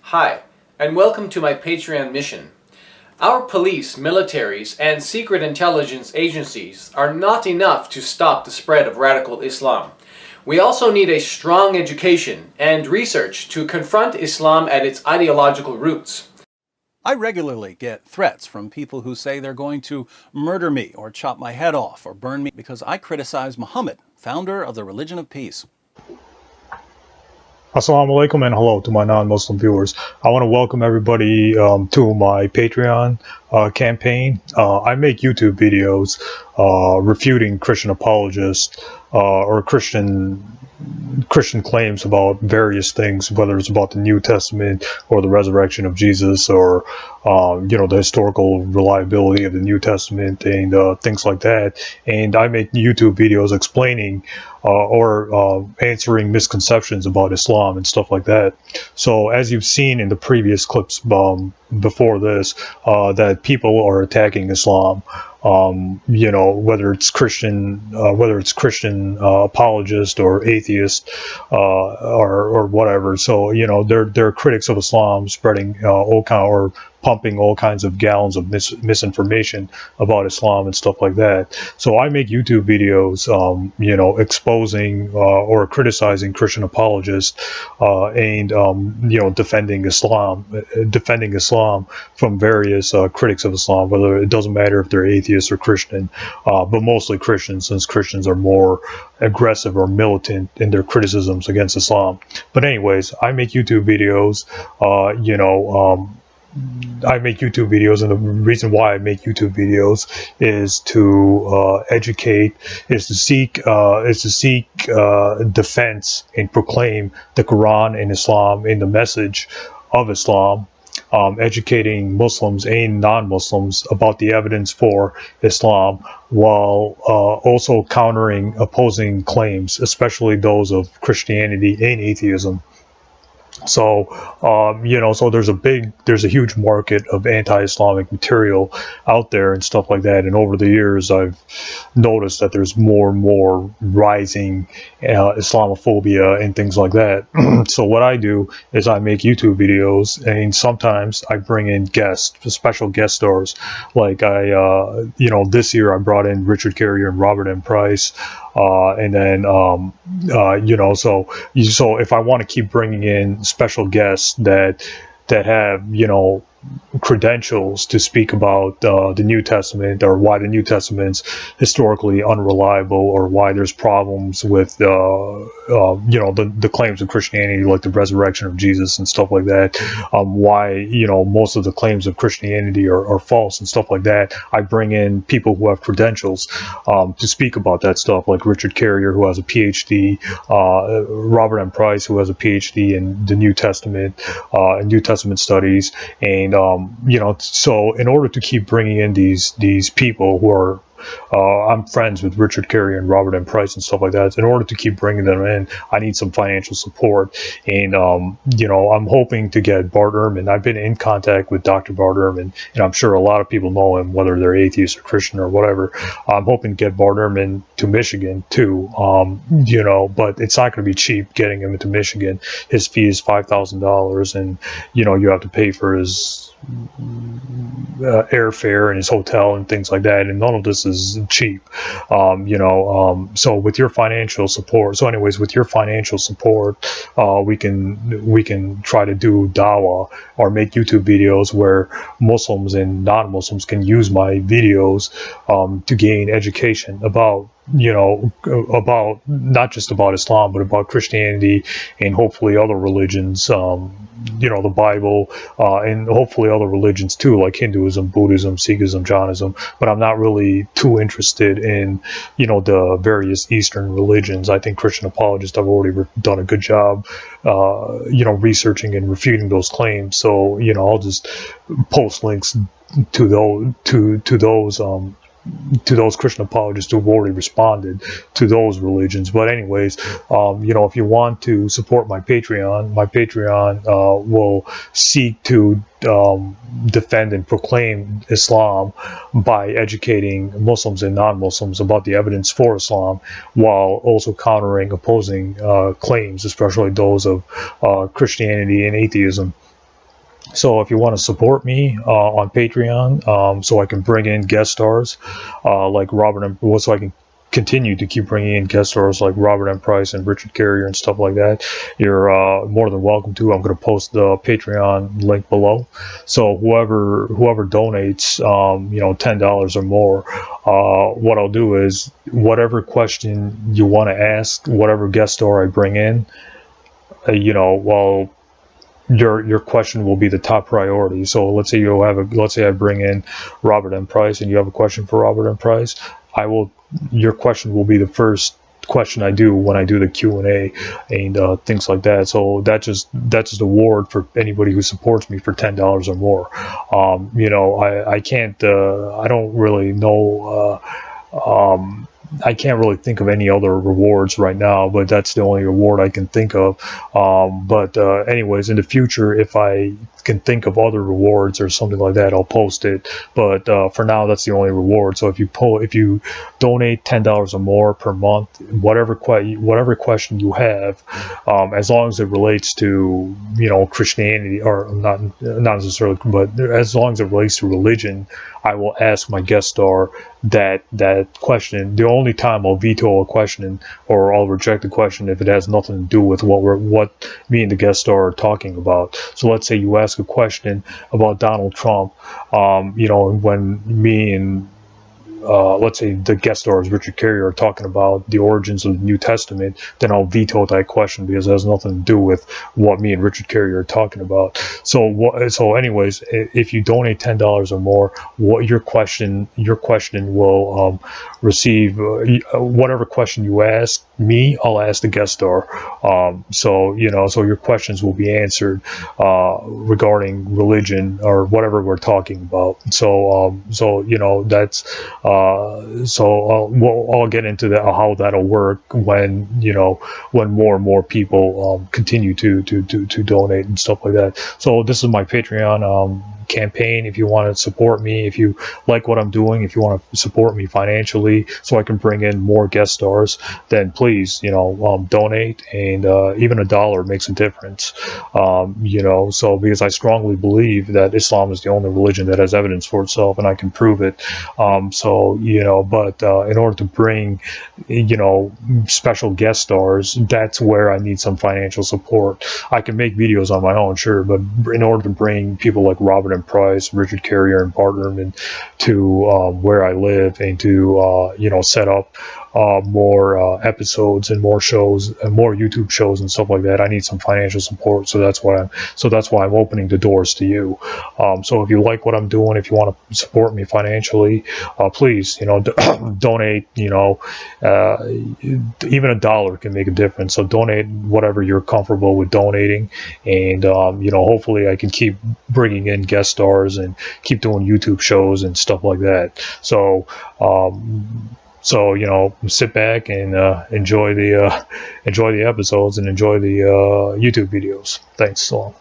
Hi, and welcome to my Patreon mission. Our police, militaries, and secret intelligence agencies are not enough to stop the spread of radical Islam. We also need a strong education and research to confront Islam at its ideological roots. I regularly get threats from people who say they're going to murder me or chop my head off or burn me because I criticize Muhammad, founder of the religion of peace. Assalamu alaikum and hello to my non-Muslim viewers. I want to welcome everybody to my Patreon campaign. I make YouTube videos refuting Christian apologists or Christian claims about various things, whether it's about the New Testament or the resurrection of Jesus or the historical reliability of the New Testament and things like that. And I make YouTube videos explaining or answering misconceptions about Islam and stuff like that. So as you've seen in the previous clips before this, that people are attacking Islam. Whether it's Christian apologist or atheist or whatever. So they're critics of Islam, spreading or pumping all kinds of gallons of misinformation about Islam and stuff like that. So I make YouTube videos, exposing or criticizing Christian apologists and defending Islam from various critics of Islam. Whether it doesn't matter if they're atheist or Christian, but mostly Christians, since Christians are more aggressive or militant in their criticisms against Islam. But anyways, I make YouTube videos. I make YouTube videos, and the reason why I make YouTube videos is to educate, is to seek defense and proclaim the Quran and Islam and the message of Islam, educating Muslims and non-Muslims about the evidence for Islam, while also countering opposing claims, especially those of Christianity and atheism. So, so there's a huge market of anti-Islamic material out there and stuff like that. And over the years, I've noticed that there's more and more rising Islamophobia and things like that. So what I do is I make YouTube videos, and sometimes I bring in guests, special guest stars. Like this year I brought in Richard Carrier and Robert M. Price. And then, so if I want to keep bringing in special guests that have, credentials to speak about the New Testament, or why the New Testament's historically unreliable, or why there's problems with the claims of Christianity, like the resurrection of Jesus and stuff like that, why most of the claims of Christianity are false and stuff like that. I bring in people who have credentials to speak about that stuff, like Richard Carrier, who has a PhD, Robert M. Price, who has a PhD in the New Testament, New Testament studies. And so in order to keep bringing in these people who are, I'm friends with Richard Carrier and Robert M. Price and stuff like that. In order to keep bringing them in, I need some financial support. And, I'm hoping to get Bart Ehrman. I've been in contact with Dr. Bart Ehrman, and I'm sure a lot of people know him, whether they're atheist or Christian or whatever. I'm hoping to get Bart Ehrman to Michigan too, but it's not going to be cheap getting him into Michigan. His fee is $5,000, and, you have to pay for his airfare and his hotel and things like that, and none of this is cheap. So with your financial support, we can try to do dawah or make YouTube videos where Muslims and non-Muslims can use my videos to gain education about about not just about Islam, but about Christianity and hopefully other religions, the Bible, and hopefully other religions too, like Hinduism, Buddhism, Sikhism, Jainism. But I'm not really too interested in, the various Eastern religions. I think Christian apologists have already done a good job, researching and refuting those claims. So, I'll just post links to those Christian apologists who've already responded to those religions. But anyways, if you want to support my Patreon will seek to defend and proclaim Islam by educating Muslims and non-Muslims about the evidence for Islam, while also countering opposing claims, especially those of Christianity and atheism. So if you want to support me on Patreon, so I can bring in guest stars like Robert M. Well, so I can continue to keep bringing in guest stars like Robert M. Price and Richard Carrier and stuff like that, you're more than welcome to. I'm going to post the Patreon link below. So whoever donates, $10 or more, what I'll do is whatever question you want to ask, whatever guest star I bring in, well, your question will be the top priority. So let's say I bring in Robert M. Price and you have a question for Robert M. Price, your question will be the first question I do when I do the Q&A and things like that. So that's just a reward for anybody who supports me for $10 or more. I can't I don't really know I can't really think of any other rewards right now, but that's the only reward I can think of. Anyways, in the future, if I can think of other rewards or something like that, I'll post it. But for now, that's the only reward. So if you donate $10 or more per month, whatever question you have, as long as it relates to Christianity, or not necessarily, but as long as it relates to religion, I will ask my guest star that question. The only time I'll veto a question or I'll reject a question if it has nothing to do with what me and the guest star are talking about. So let's say you ask a question about Donald Trump, when me and let's say the guest stars Richard Carrier are talking about the origins of the New Testament, then I'll veto that question because it has nothing to do with what me and Richard Carrier are talking about. So anyways, if you donate $10 or more, your question will receive whatever question you ask me, I'll ask the guest star. So your questions will be answered regarding religion or whatever we're talking about. That's I'll get into that, how that'll work when more and more people continue to donate and stuff like that. So this is my Patreon campaign. If you want to support me, if you like what I'm doing, if you want to support me financially so I can bring in more guest stars, then please donate, and even $1 makes a difference. So because I strongly believe that Islam is the only religion that has evidence for itself, and I can prove it. But in order to bring special guest stars, that's where I need some financial support. I can make videos on my own, sure, but in order to bring people like Robert M. Price, Richard Carrier, and Pateron to where I live, and to set up more episodes and more shows and more YouTube shows and stuff like that, I need some financial support. So that's why I'm opening the doors to you. So if you like what I'm doing, if you want to support me financially, please donate. Even $1 can make a difference. So donate whatever you're comfortable with donating, and hopefully I can keep bringing in guest stars and keep doing YouTube shows and stuff like that. So sit back and enjoy the episodes and enjoy the YouTube videos. Thanks so long.